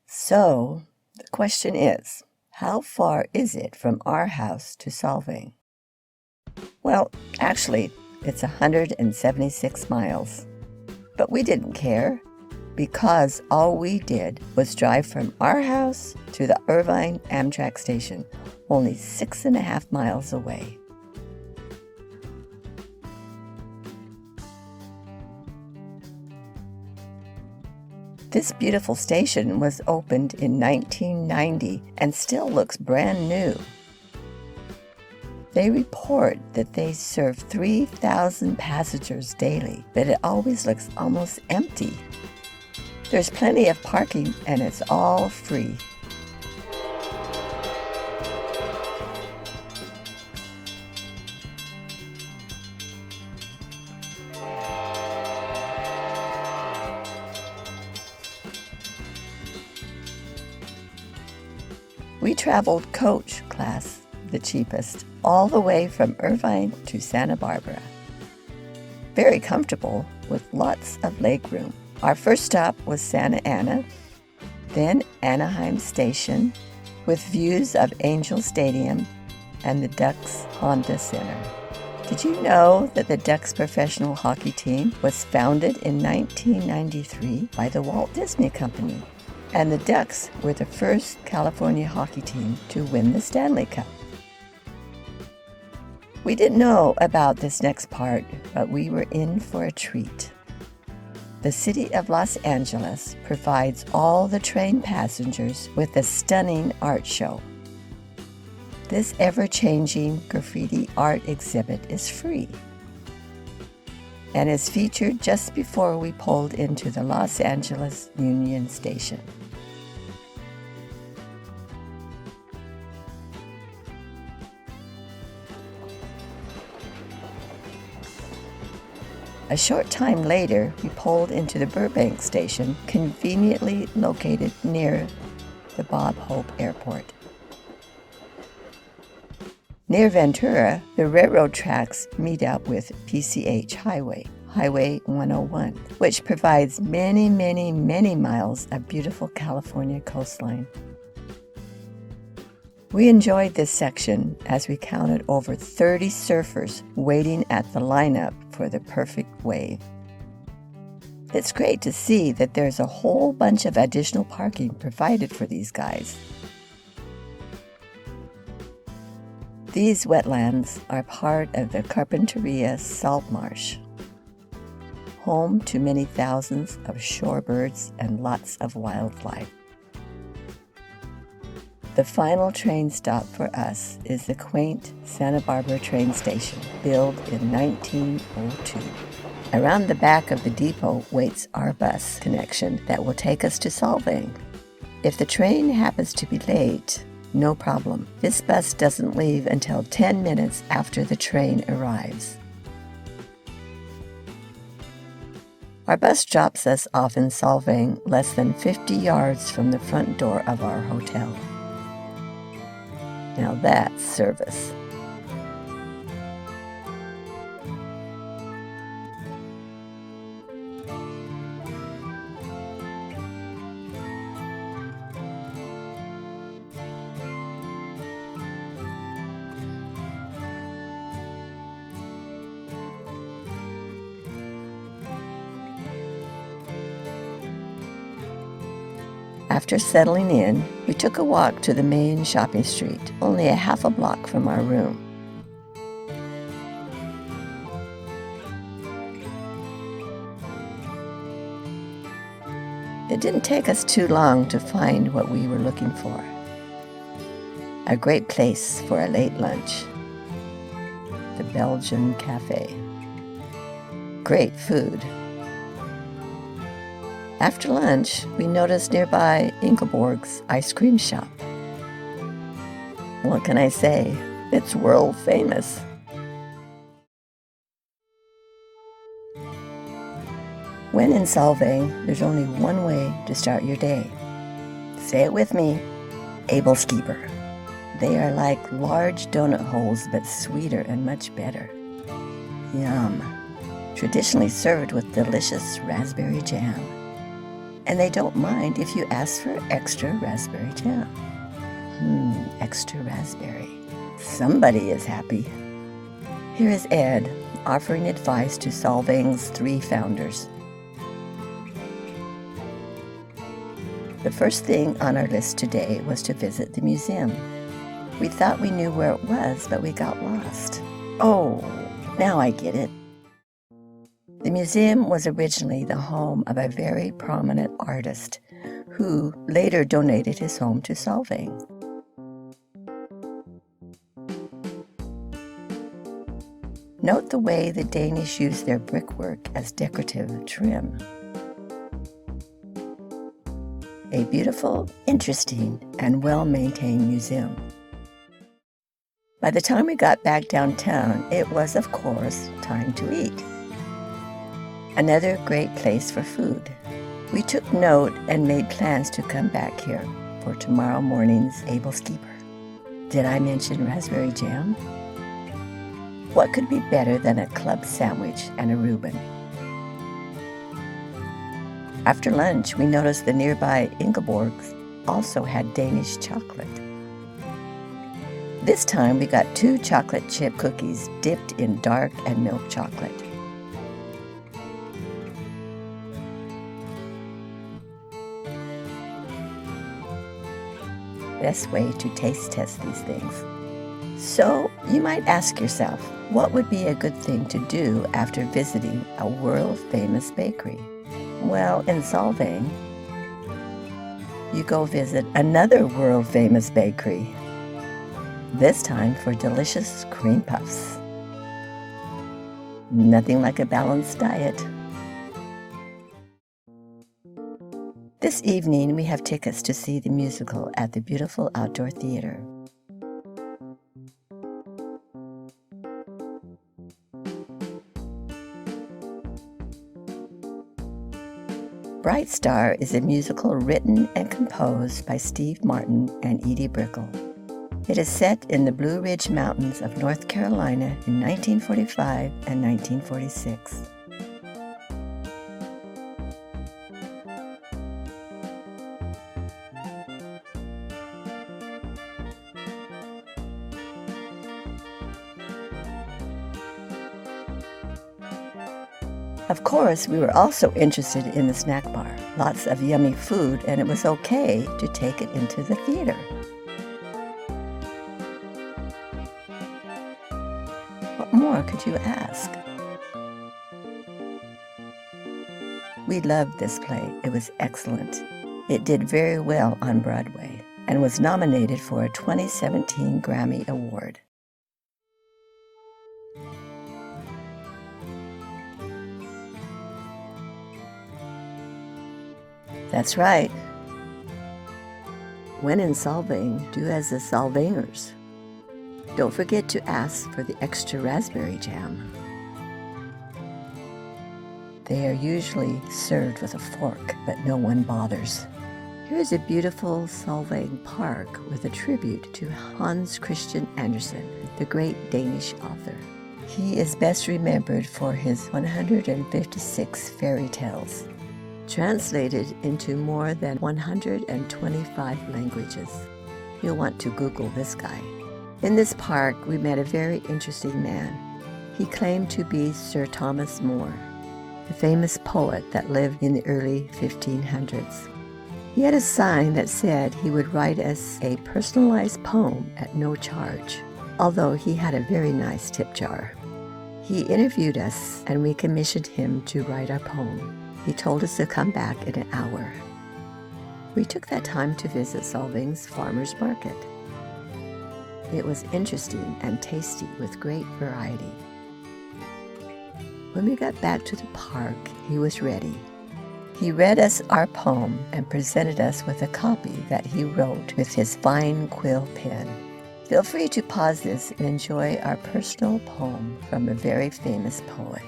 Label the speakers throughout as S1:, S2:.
S1: So, the question is, how far is it from our house to Solvang? Well, actually, it's 176 miles. But we didn't care, because all we did was drive from our house to the Irvine Amtrak station, only 6.5 miles away. This beautiful station was opened in 1990 and still looks brand new. They report that they serve 3,000 passengers daily, but it always looks almost empty. There's plenty of parking and it's all free. We traveled coach class, the cheapest, all the way from Irvine to Santa Barbara. Very comfortable with lots of legroom. Our first stop was Santa Ana, then Anaheim Station, with views of Angel Stadium and the Ducks Honda Center. Did you know that the Ducks professional hockey team was founded in 1993 by the Walt Disney Company? And the Ducks were the first California hockey team to win the Stanley Cup. We didn't know about this next part, but we were in for a treat. The city of Los Angeles provides all the train passengers with a stunning art show. This ever-changing graffiti art exhibit is free and is featured just before we pulled into the Los Angeles Union Station. A short time later, we pulled into the Burbank station, conveniently located near the Bob Hope Airport. Near Ventura, the railroad tracks meet up with PCH Highway, Highway 101, which provides many miles of beautiful California coastline. We enjoyed this section as we counted over 30 surfers waiting at the lineup for the perfect wave. It's great to see that there's a whole bunch of additional parking provided for these guys. These wetlands are part of the Carpinteria Salt Marsh, home to many thousands of shorebirds and lots of wildlife. The final train stop for us is the quaint Santa Barbara train station, built in 1902. Around the back of the depot waits our bus connection that will take us to Solvang. If the train happens to be late, no problem. This bus doesn't leave until 10 minutes after the train arrives. Our bus drops us off in Solvang, less than 50 yards from the front door of our hotel. Now that's service. After settling in, we took a walk to the main shopping street, only a half a block from our room. It didn't take us too long to find what we were looking for. A great place for a late lunch. The Belgian Cafe. Great food. After lunch, we noticed nearby Ingeborg's ice cream shop. What can I say? It's world famous. When in Solvang, there's only one way to start your day. Say it with me, Abelskeeper. They are like large donut holes, but sweeter and much better. Yum. Traditionally served with delicious raspberry jam. and they don't mind if you ask for extra raspberry jam. Extra raspberry. Somebody is happy. Here is Ed offering advice to Solvang's 3 founders. The first thing on our list today was to visit the museum. We thought we knew where it was, but we got lost. Oh, now I get it. The museum was originally the home of a very prominent artist who later donated his home to Solvang. Note the way the Danish use their brickwork as decorative trim. A beautiful, interesting, and well-maintained museum. By the time we got back downtown, it was, of course, time to eat. Another great place for food. We took note and made plans to come back here for tomorrow morning's Abel's Keeper. Did I mention raspberry jam? What could be better than a club sandwich and a Reuben? After lunch, we noticed the nearby Ingeborgs also had Danish chocolate. This time we got 2 chocolate chip cookies dipped in dark and milk chocolate. Best way to taste test these things. So you might ask yourself, what would be a good thing to do after visiting a world-famous bakery? Well, in Solvang, you go visit another world-famous bakery, this time for delicious cream puffs. Nothing like a balanced diet. This evening, we have tickets to see the musical at the beautiful outdoor theater. Bright Star is a musical written and composed by Steve Martin and Edie Brickell. It is set in the Blue Ridge Mountains of North Carolina in 1945 and 1946. Of course, we were also interested in the snack bar. Lots of yummy food, and it was okay to take it into the theater. What more could you ask? We loved this play. It was excellent. It did very well on Broadway and was nominated for a 2017 Grammy Award. That's right. When in Solvang, do as the Solvangers. Don't forget to ask for the extra raspberry jam. They are usually served with a fork, but no one bothers. Here's a beautiful Solvang park with a tribute to Hans Christian Andersen, the great Danish author. He is best remembered for his 156 fairy tales, translated into more than 125 languages. You'll want to Google this guy. In this park, we met a very interesting man. He claimed to be Sir Thomas More, the famous poet that lived in the early 1500s. He had a sign that said he would write us a personalized poem at no charge, although he had a very nice tip jar. He interviewed us and we commissioned him to write our poem. He told us to come back in an hour. We took that time to visit Solvang's farmer's market. It was interesting and tasty with great variety. When we got back to the park, he was ready. He read us our poem and presented us with a copy that he wrote with his fine quill pen. Feel free to pause this and enjoy our personal poem from a very famous poet.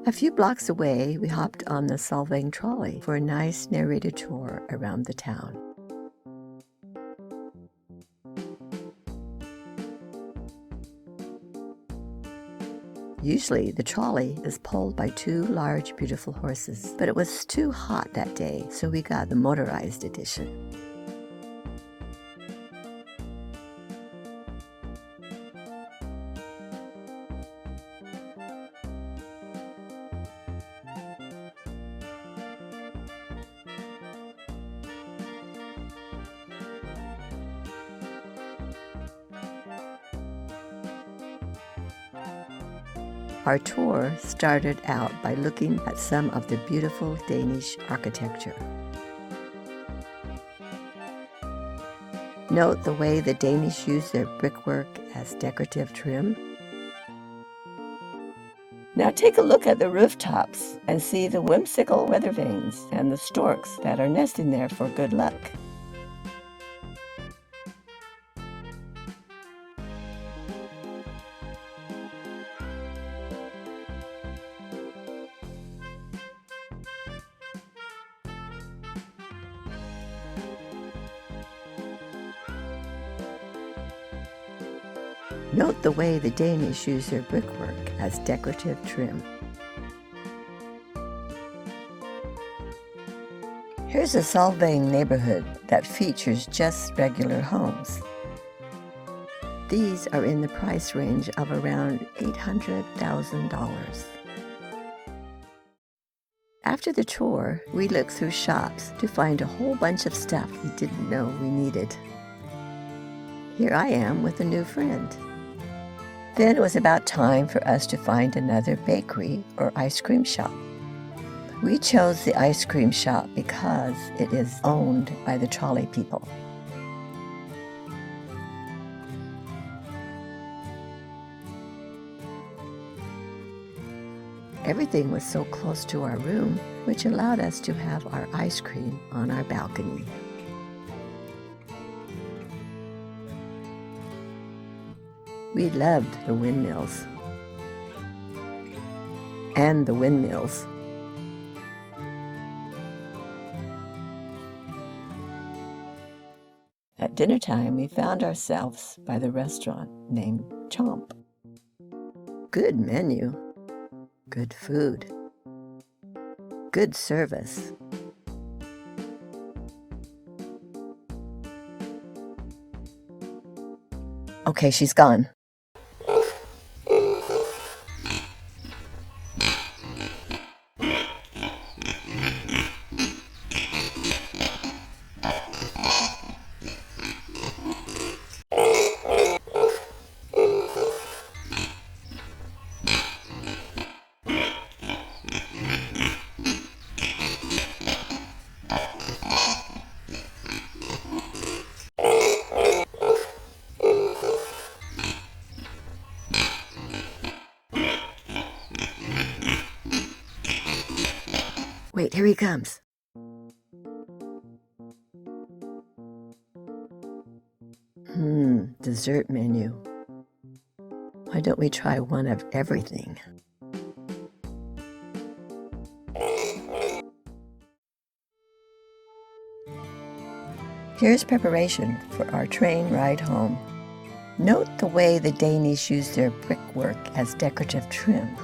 S1: A few blocks away, we hopped on the Solvang trolley for a nice narrated tour around the town. Usually, the trolley is pulled by two large, beautiful horses, but it was too hot that day, so we got the motorized edition. Our tour started out by looking at some of the beautiful Danish architecture. Note the way the Danish use their brickwork as decorative trim. Now take a look at the rooftops and see the whimsical weather vanes and the storks that are nesting there for good luck. Note the way the Danish use their brickwork as decorative trim. Here's a Solvang neighborhood that features just regular homes. These are in the price range of around $800,000. After the tour, we looked through shops to find a whole bunch of stuff we didn't know we needed. Here I am with a new friend. Then it was about time for us to find another bakery or ice cream shop. We chose the ice cream shop because it is owned by the trolley people. Everything was so close to our room, which allowed us to have our ice cream on our balcony. We loved the windmills. And the windmills. At dinner time, we found ourselves by the restaurant named Chomp. Good menu, good food, good service. Okay, she's gone. Wait, here he comes. Dessert menu. Why don't we try one of everything? Here's preparation for our train ride home. Note the way the Danish use their brickwork as decorative trim.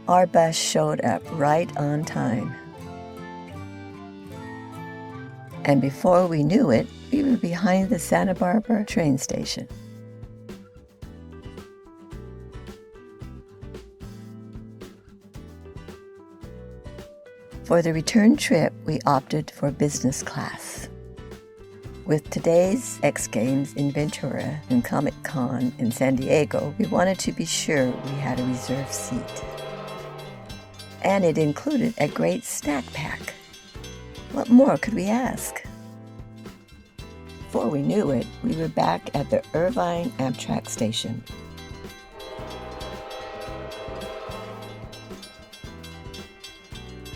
S1: Our bus showed up right on time. And before we knew it, we were behind the Santa Barbara train station. For the return trip, we opted for business class. With today's X Games in Ventura and Comic-Con in San Diego, we wanted to be sure we had a reserved seat. And it included a great snack pack. What more could we ask? Before we knew it, we were back at the Irvine Amtrak station.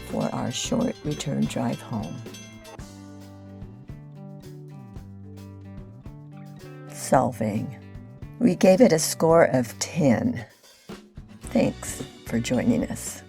S1: For our short return drive home. Solvang. We gave it a score of 10. Thanks for joining us.